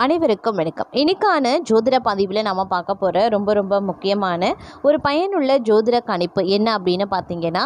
அனைவருக்கும் வணக்கம். இன்னைக்கான ஜோதிட பதிவில் நம்ம பார்க்க போகிற ரொம்ப முக்கியமான ஒரு பயனுள்ள ஜோதிட கணிப்பு என்ன அப்படின்னு பார்த்தீங்கன்னா,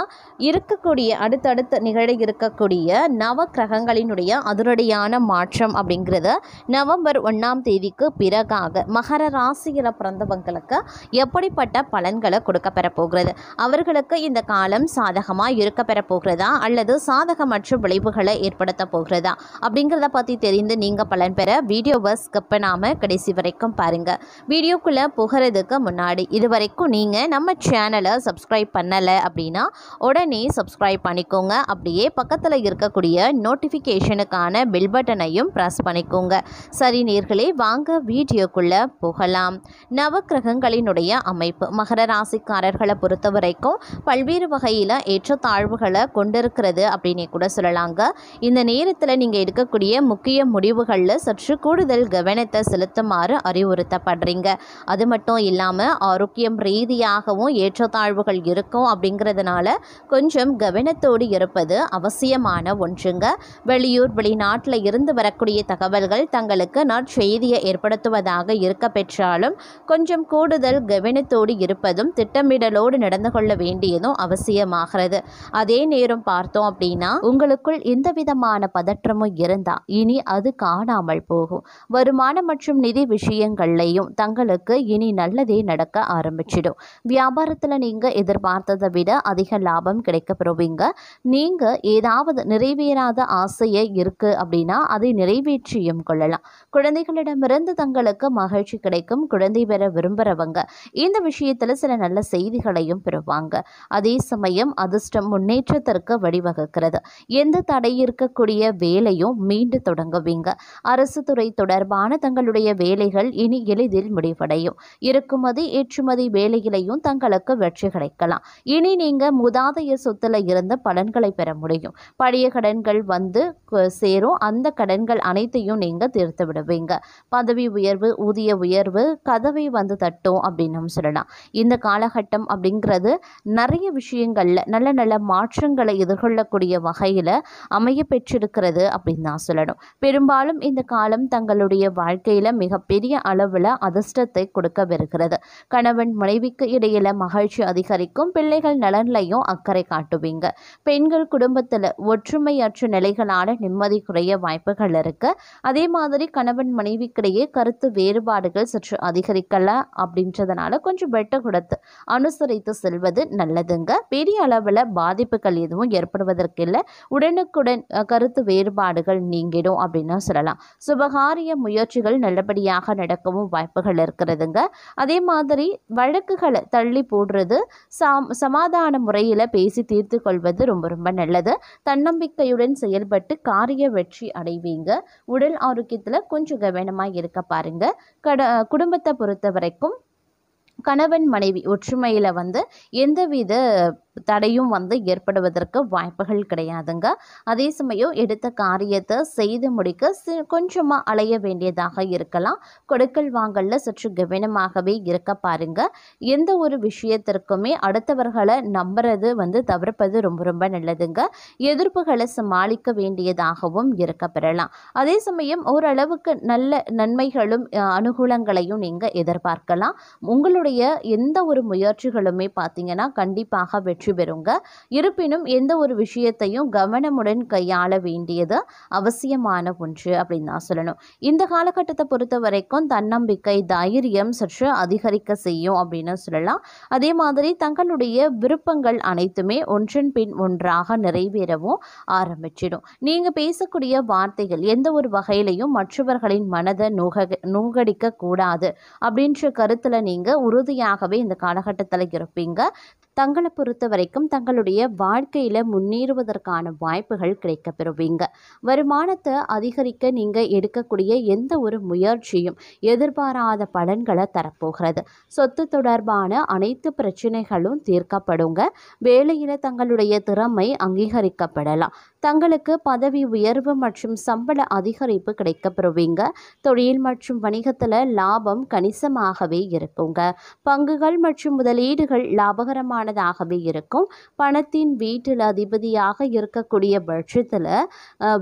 அடுத்தடுத்து நிகழ இருக்கக்கூடிய நவ கிரகங்களினுடைய அதிரடியான மாற்றம் அப்படிங்கிறத நவம்பர் 1ஆம் தேதிக்கு பிறகாக மகர ராசியில் பிறந்தவங்களுக்கு எப்படிப்பட்ட பலன்களை கொடுக்க பெற போகிறது, அவர்களுக்கு இந்த காலம் சாதகமாக இருக்க பெற போகிறதா அல்லது சாதகமற்ற விளைவுகளை ஏற்படுத்த போகிறதா அப்படிங்கிறத பற்றி தெரிந்து நீங்கள் பலன் பெற வீடியோவை ஸ்கிப் பண்ணாமல் கடைசி வரைக்கும் பாருங்கள். வீடியோக்குள்ளே போகிறதுக்கு முன்னாடி இது வரைக்கும் நீங்கள் நம்ம சேனலை சப்ஸ்கிரைப் பண்ணலை அப்படின்னா உடனே சப்ஸ்கிரைப் பண்ணிக்கோங்க. அப்படியே பக்கத்தில் இருக்கக்கூடிய நோட்டிஃபிகேஷனுக்கான பெல் பட்டனையும் ப்ரெஸ் பண்ணிக்கோங்க. சரி நேர்களே, வாங்க வீடியோக்குள்ளே போகலாம். நவக்கிரகங்களினுடைய அமைப்பு மகர ராசிக்காரர்களை பொறுத்த வரைக்கும் பல்வேறு வகையில் ஏற்றத்தாழ்வுகளை கொண்டிருக்கிறது அப்படின்னே கூட சொல்லலாங்க. இந்த நேரத்தில் நீங்கள் எடுக்கக்கூடிய முக்கிய முடிவுகளில் சற்று கூடுதல் கவனத்தை செலுத்துமாறு அறிவுறுத்தப்படுறீங்க. அது மட்டும் இல்லாமல் ஆரோக்கியம் ரீதியாகவும் ஏற்றத்தாழ்வுகள் இருக்கும் அப்படிங்கிறதுனால கொஞ்சம் கவனத்தோடு இருப்பது அவசியமான ஒன்றுங்க. வெளியூர் வெளிநாட்டில் இருந்து வரக்கூடிய தகவல்கள் தங்களுக்கு நற்செய்தியை ஏற்படுத்துவதாக இருக்க பெற்றாலும் கொஞ்சம் கூடுதல் கவனத்தோடு இருப்பதும் திட்டமிடலோடு நடந்து கொள்ள வேண்டியதும் அவசியமாகிறது. அதே நேரம் பார்த்தோம் அப்படின்னா உங்களுக்குள் எந்த விதமான பதற்றமும் இருந்தால் இனி அது காணாமல் போகும். வருமானம் மற்றும் நிதி விஷயங்கள்லையும் தங்களுக்கு இனி நல்லதே நடக்க ஆரம்பிச்சிடும். வியாபாரத்தில் நீங்கள் எதிர்பார்த்ததை விட அதிக லாபம் கிடைக்க பெறுவீங்க. நீங்கள் ஏதாவது நிறைவேறாத ஆசையை இருக்குது அப்படின்னா அதை நிறைவேற்றியும் கொள்ளலாம். குழந்தைகளிடமிருந்து தங்களுக்கு மகிழ்ச்சி கிடைக்கும். குழந்தை பெற விரும்புகிறவங்க இந்த விஷயத்தில் சில நல்ல செய்திகளையும் பெறுவாங்க. அதே சமயம் அதிர்ஷ்டம் முன்னேற்றத்திற்கு வழிவகுக்கிறது. எந்த தடை இருக்கக்கூடிய வேலையும் மீண்டு தொடங்குவீங்க. அரசு துறை தொடர்பான தங்களுடைய வேலைகள் இனி எளிதில் முடிவடையும். இறக்குமதி ஏற்றுமதி வேலையிலையும் தங்களுக்கு வெற்றி கிடைக்கலாம். இனி நீங்க மூதாதைய சொத்துல இருந்து பலன்களை பெற முடியும். பழைய கடன்கள் வந்து சேரும். அந்த கடன்கள் அனைத்தையும் நீங்க தீர்த்து விடுவீங்க. பதவி உயர்வு, ஊதிய உயர்வு கதவை வந்து தட்டும் அப்படின்னு சொல்லலாம். இந்த காலகட்டம் அப்படிங்கிறது நிறைய விஷயங்கள்ல நல்ல நல்ல மாற்றங்களை எதிர்கொள்ளக்கூடிய வகையில அமைய பெற்றிருக்கிறது அப்படின்னு தான் சொல்லணும். பெரும்பாலும் இந்த காலம் தங்களுடைய வாழ்க்கையில மிகப்பெரிய அளவுல அதிர்ஷ்டத்தை கொடுக்க வருகிறது. கணவன் மனைவிக்கு இடையில மகிழ்ச்சி அதிகரிக்கும். பிள்ளைகள் நலன்லையும் அக்கறை காட்டுவீங்க. பெண்கள் குடும்பத்துல ஒற்றுமையற்ற நிலைகளான நிம்மதி குறைய வாய்ப்புகள் இருக்கு. அதே மாதிரி கணவன் மனைவிக்கிடையே கருத்து வேறுபாடுகள் சற்று அதிகரிக்கலாம். அப்படின்றதுனால கொஞ்சம் வெட்ட கொடுத்து அனுசரித்து செல்வது நல்லதுங்க. பெரிய அளவுல பாதிப்புகள் எதுவும் ஏற்படுவதற்கு இல்லை. உடனுக்குடன் கருத்து வேறுபாடுகள் நீங்கிடும் அப்படின்னு சொல்லலாம். சுபகாரிய முயற்சிகள் நல்லபடியாக நடக்கவும் வாய்ப்புகள் இருக்கிறதுங்க. அதே மாதிரி வழக்குகளை தள்ளி போடுறது, சமாதான முறையில் பேசி தீர்த்து கொள்வது ரொம்ப நல்லது. தன்னம்பிக்கையுடன் செயல்பட்டு காரிய வெற்றி அடைவீங்க. உடல் ஆரோக்கியத்தில் கொஞ்சம் கவனமாக இருக்க பாருங்க. குடும்பத்தை பொறுத்த வரைக்கும் கணவன் மனைவி ஒற்றுமையில் எந்தவித தடையும் ஏற்படுவதற்கு வாய்ப்புகள் கிடையாதுங்க. அதே சமயம் எடுத்த காரியத்தை செய்து முடிக்க கொஞ்சமாக அலைய வேண்டியதாக இருக்கலாம். கொடுக்கல் வாங்கல்ல சற்று கவனமாகவே இருக்க பாருங்க. எந்த ஒரு விஷயத்திற்குமே அடுத்தவர்களை நம்புறது தவிர்ப்பது ரொம்ப நல்லதுங்க. எதிர்ப்புகளை சமாளிக்க வேண்டியதாகவும் இருக்க பெறலாம். அதே சமயம் ஓரளவுக்கு நல்ல நன்மைகளும் அனுகூலங்களையும் நீங்கள் எதிர்பார்க்கலாம். உங்களுடைய எந்த ஒரு முயற்சிகளுமே பார்த்தீங்கன்னா கண்டிப்பாக வெற்றி பெறுங்க. இருப்பினும் எந்த ஒரு விஷயத்தையும் கவனமுடன் கையாள வேண்டியது அவசியமான ஒன்று அப்படின்னு தான் சொல்லணும். இந்த காலகட்டத்தை பொறுத்த வரைக்கும் தன்னம்பிக்கை, தைரியம் சற்று அதிகரிக்க செய்யும் அப்படின்னு சொல்லலாம். அதே மாதிரி தங்களுடைய விருப்பங்கள் அனைத்துமே ஒன்றன் பின் ஒன்றாக நிறைவேறவும் ஆரம்பிச்சிடும். நீங்க பேசக்கூடிய வார்த்தைகள் எந்த ஒரு வகையிலையும் மற்றவர்களின் மனதை நோகடிக்க கூடாது அப்படின்ற கருத்துல நீங்க உறுதியாகவே இந்த காலகட்டத்தில் இருப்பீங்க. தங்களை பொறுத்த வரைக்கும் தங்களுடைய வாழ்க்கையில் முன்னேறுவதற்கான வாய்ப்புகள் கிடைக்க பெறுவீங்க. வருமானத்தை அதிகரிக்க நீங்கள் எடுக்கக்கூடிய எந்த ஒரு முயற்சியும் எதிர்பாராத பலன்களை தரப்போகிறது. சொத்து தொடர்பான அனைத்து பிரச்சனைகளும் தீர்க்கப்படுங்க. வேலையில் தங்களுடைய திறமை அங்கீகரிக்கப்படலாம். தங்களுக்கு பதவி உயர்வு மற்றும் சம்பள அதிகரிப்பு கிடைக்க பெறுவீங்க. தொழில் மற்றும் வணிகத்தில் லாபம் கணிசமாகவே இருக்குங்க. பங்குகள் மற்றும் முதலீடுகள் லாபகரமான சிறப்பானதாகவே இருக்கும். பணத்தின் வீட்டில் அதிபதியாக இருக்கக்கூடிய பட்சத்தில்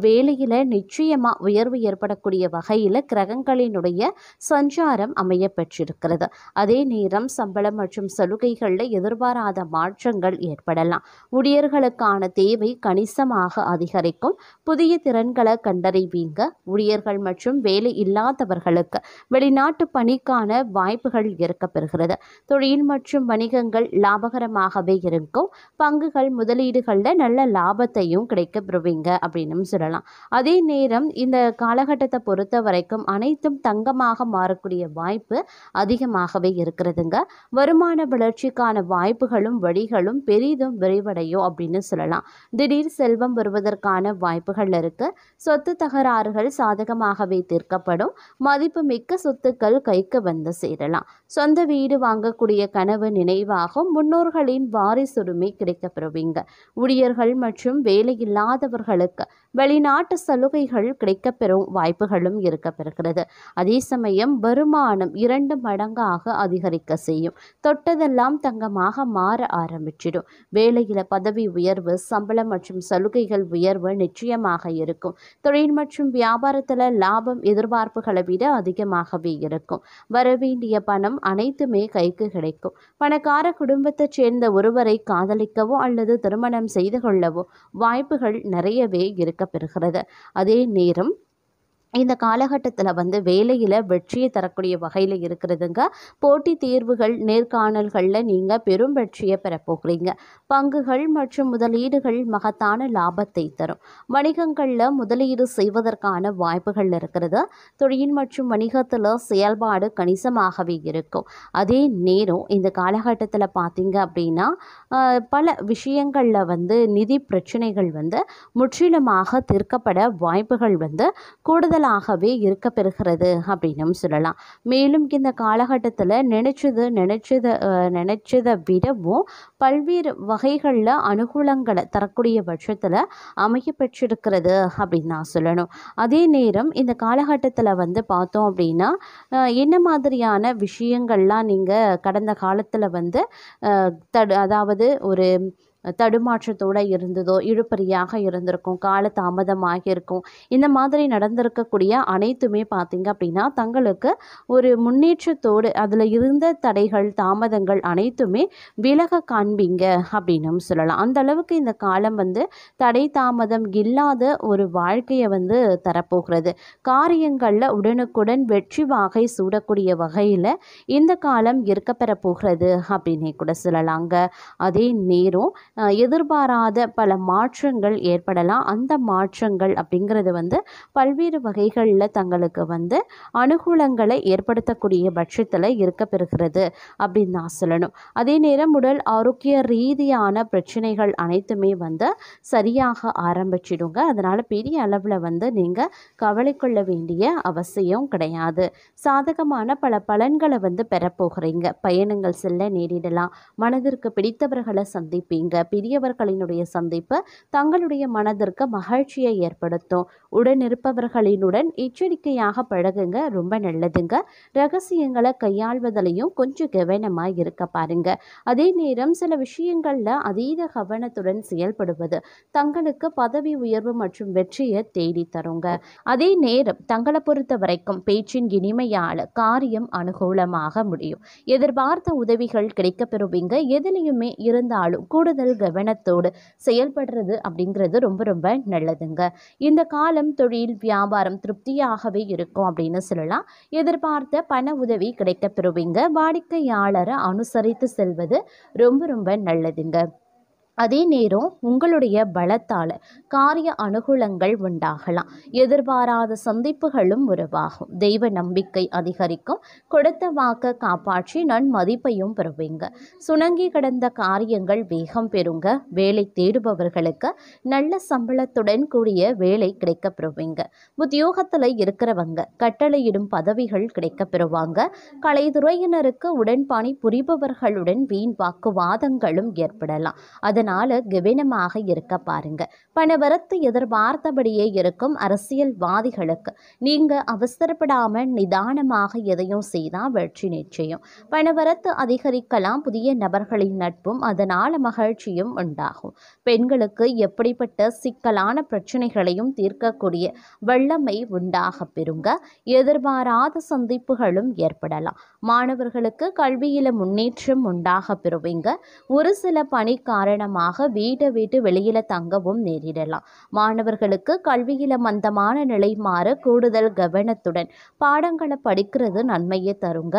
வேலையில் நிச்சயமாக உயர்வு ஏற்படக்கூடிய வகையில் கிரகங்களினுடைய சஞ்சாரம் அமைய பெற்றிருக்கிறது. அதே நேரம் சம்பளம் மற்றும் சலுகைகளில் எதிர்பாராத மாற்றங்கள் ஏற்படலாம். ஊழியர்களுக்கான தேவை கணிசமாக அதிகரிக்கும். புதிய திறன்களை கண்டறிவீங்க. ஊழியர்கள் மற்றும் வேலை இல்லாதவர்களுக்கு வெளிநாட்டு பணிக்கான வாய்ப்புகள் இருக்கப்பெறுகிறது. தொழில் மற்றும் வணிகங்கள் லாபகரமாகவே இருக்கும். பங்குகள் முதலீடுகளில் நல்ல லாபத்தையும் கிடைக்க பெறுவீங்க அப்படின்னு சொல்லலாம். அதே நேரம் இந்த காலகட்டத்தை பொறுத்த வரைக்கும் அனைத்தும் தங்கமாக மாறக்கூடிய வாய்ப்பு அதிகமாகவே இருக்கிறதுங்க. வருமான வளர்ச்சிக்கான வாய்ப்புகளும் வழிகளும் பெரிதும் விரைவடையும் அப்படின்னு சொல்லலாம். திடீர் செல்வம் வருவதற்கான வாய்ப்புகள் இருக்கு. சொத்து தகராறுகள் சாதகமாகவே தீர்க்கப்படும். மதிப்பு மிக்க சொத்துக்கள் கைக்கு வந்து சேரலாம். சொந்த வீடு வாங்கக்கூடிய கனவு நினைவாகும். முன்னோர்களின் வாரிசுரிமை கிடைக்கப்பெறுவீங்க. ஊழியர்கள் மற்றும் வேலையில்லாதவர்களுக்கு வெளிநாட்டு சலுகைகள் கிடைக்கப்பெறும் வாய்ப்புகளும் இருக்கப்பெறுகிறது. அதே சமயம் வருமானம் 2 மடங்காக அதிகரிக்க செய்யும். தொட்டதெல்லாம் தங்கமாக மாற ஆரம்பிச்சிடும். வேலையில் பதவி உயர்வு, சம்பளம் மற்றும் சலுகைகள் உயர்வு நிச்சயமாக இருக்கும். தொழில் மற்றும் வியாபாரத்தில் லாபம் எதிர்பார்ப்புகளை விட அதிகமாகவே இருக்கும். வரவேண்டிய பணம் அனைத்துமே கைக்கு கிடைக்கும். பணக்கார குடும்பத்தைச் சேர்ந்த ஒருவரை காதலிக்கவோ அல்லது திருமணம் செய்து கொள்ளவோ வாய்ப்புகள் நிறையவே இருக்கப்பெறுகிறது. அதே நேரம் இந்த காலகட்டத்தில் வேலையில் வெற்றியை தரக்கூடிய வகையில் இருக்கிறதுங்க. போட்டித் தேர்வுகள், நேர்காணல்களில் நீங்கள் பெரும் வெற்றியை பெறப்போகிறீங்க. பங்குகள் மற்றும் முதலீடுகள் மகத்தான லாபத்தை தரும். வணிகங்களில் முதலீடு செய்வதற்கான வாய்ப்புகள் இருக்கிறது. தொழில் மற்றும் வணிகத்தில் செயல்பாடு கணிசமாகவே இருக்கும். அதே நேரம் இந்த காலகட்டத்தில் பார்த்தீங்க அப்படின்னா பல விஷயங்களில் நிதி பிரச்சனைகள் முற்றிலுமாக தீர்க்கப்பட வாய்ப்புகள் கூடுதலாகவே இருக்கப்பெறுகிறது அப்படின்னும் சொல்லலாம். மேலும் இந்த காலகட்டத்தில் நினைச்சதை விடவும் பல்வேறு வகைகளில் அனுகூலங்களை தரக்கூடிய பட்சத்தில் அமைய பெற்றிருக்கிறது அப்படின்னு நான் சொல்லணும். அதே நேரம் இந்த காலகட்டத்தில் பார்த்தோம் அப்படின்னா என்ன மாதிரியான விஷயங்கள்லாம் நீங்கள் கடந்த காலத்தில் அதாவது ஒரு தடுமாற்றத்தோடு இருந்ததோ, இழுபறியாக இருந்திருக்கும், கால தாமதமாக இருக்கும். இந்த மாதிரி நடந்திருக்கக்கூடிய அனைத்துமே பார்த்திங்க அப்படின்னா தங்களுக்கு ஒரு முன்னேற்றத்தோடு அதில் இருந்த தடைகள், தாமதங்கள் அனைத்துமே விலக காண்பீங்க அப்படின்னும் சொல்லலாம். அந்த அளவுக்கு இந்த காலம் தடை தாமதம் இல்லாத ஒரு வாழ்க்கையை தரப்போகிறது. காரியங்களில் உடனுக்குடன் வெற்றி வாகை சூடக்கூடிய வகையில் இந்த காலம் இருக்கப்பெற போகிறது அப்படின்னே கூட சொல்லலாங்க. அதே நேரம் எதிர்பாராத பல மாற்றங்கள் ஏற்படலாம். அந்த மாற்றங்கள் அப்படிங்கிறது பல்வேறு வகைகளில் தங்களுக்கு அனுகூலங்களை ஏற்படுத்தக்கூடிய பட்சத்தில் இருக்கப்பெறுகிறது அப்படின்னு நான் சொல்லணும். அதே நேரம் உடல் ஆரோக்கிய ரீதியான பிரச்சனைகள் அனைத்துமே சரியாக ஆரம்பிச்சிடுங்க. அதனால் பெரிய அளவில் நீங்கள் கவலை கொள்ள வேண்டிய அவசியம் கிடையாது. சாதகமான பல பலன்களை பெறப்போகிறீங்க. பயணங்கள் செல்ல நேரிடலாம். மனதிற்கு பிடித்தவர்களை சந்திப்பீங்க. பெரியவர்களினுடைய சந்திப்பு தங்களுடைய மனதிற்கு மகிழ்ச்சியை ஏற்படுத்தும். உடனிருப்பவர்களினுடன் எச்சரிக்கையாக பழகுங்க, ரொம்ப நல்லதுங்க. ரகசியங்களை கையாள்வதிலையும் கொஞ்சம் கவனமாக இருக்க பாருங்க. அதே நேரம் சில விஷயங்களில் அதீத கவனத்துடன் செயல்படுவது தங்களுக்கு பதவி உயர்வு மற்றும் வெற்றியை தேடி தருங்க. அதே நேரம் தங்களை பொறுத்த வரைக்கும் பேச்சின் இனிமையால் காரியம் அனுகூலமாக முடியும். எதிர்பார்த்த உதவிகள் கிடைக்கப்பெறுவீங்க. எதிலையுமே இருந்தாலும் கூடுதல் கவனத்தோடு செயல்படுறது அப்படிங்கிறது ரொம்ப ரொம்ப நல்லதுங்க. இந்த காலம் தொழில் வியாபாரம் திருப்தியாகவே இருக்கும் அப்படின்னு சொல்லலாம். எதிர்பார்த்த பண உதவி கிடைக்கப்பெறுவீங்க. வாடிக்கையாளரை அனுசரித்து செல்வது ரொம்ப ரொம்ப நல்லதுங்க. அதே நேரம் உங்களுடைய பலத்தால் காரிய அனுகூலங்கள் உண்டாகலாம். எதிர்பாராத சந்திப்புகளும் உருவாகும். தெய்வ நம்பிக்கை அதிகரிக்கும். கொடுத்த வாக்க காப்பாற்றி நன்மதிப்பையும் பெறுவீங்க. சுணங்கி கிடந்த காரியங்கள் வேகம் பெறுங்க. வேலை தேடுபவர்களுக்கு நல்ல சம்பளத்துடன் கூடிய வேலை கிடைக்கப்பெறுவீங்க. உத்தியோகத்தில் இருக்கிறவங்க கட்டளையிடும் பதவிகள் கிடைக்கப்பெறுவாங்க. கலைத்துறையினருக்கு உடன்பணி புரிபவர்களுடன் வீண் வாக்குவாதங்களும் ஏற்படலாம். அதனால் அதனால் கவனமாக இருக்க பாருங்க. பணவரத்து எதிர்பார்த்தபடியே இருக்கும். அரசியல்வாதிகளுக்கு நீங்கள் அவசரப்படாமல் நிதானமாக எதையும் செய்தால் வெற்றி நிச்சயம். பணவரத்து அதிகரிக்கலாம். புதிய நபர்களின் நட்பும் அதனால் மகிழ்ச்சியும் உண்டாகும். பெண்களுக்கு எப்படிப்பட்ட சிக்கலான பிரச்சனைகளையும் தீர்க்கக்கூடிய வல்லமை உண்டாக பெறுங்க. எதிர்பாராத சந்திப்புகளும் ஏற்படலாம். மாணவர்களுக்கு கல்வியில் முன்னேற்றம் உண்டாக பெறுவீங்க. ஒரு சில பணி காரணமாக வீட்டை விட்டு வெளியில் தங்கவும் நேரிடலாம். மாணவர்களுக்கு கல்வியில் மந்தமான நிலை மாற கூடுதல் கவனத்துடன் பாடங்களை படிக்கிறது நன்மையை தருங்க.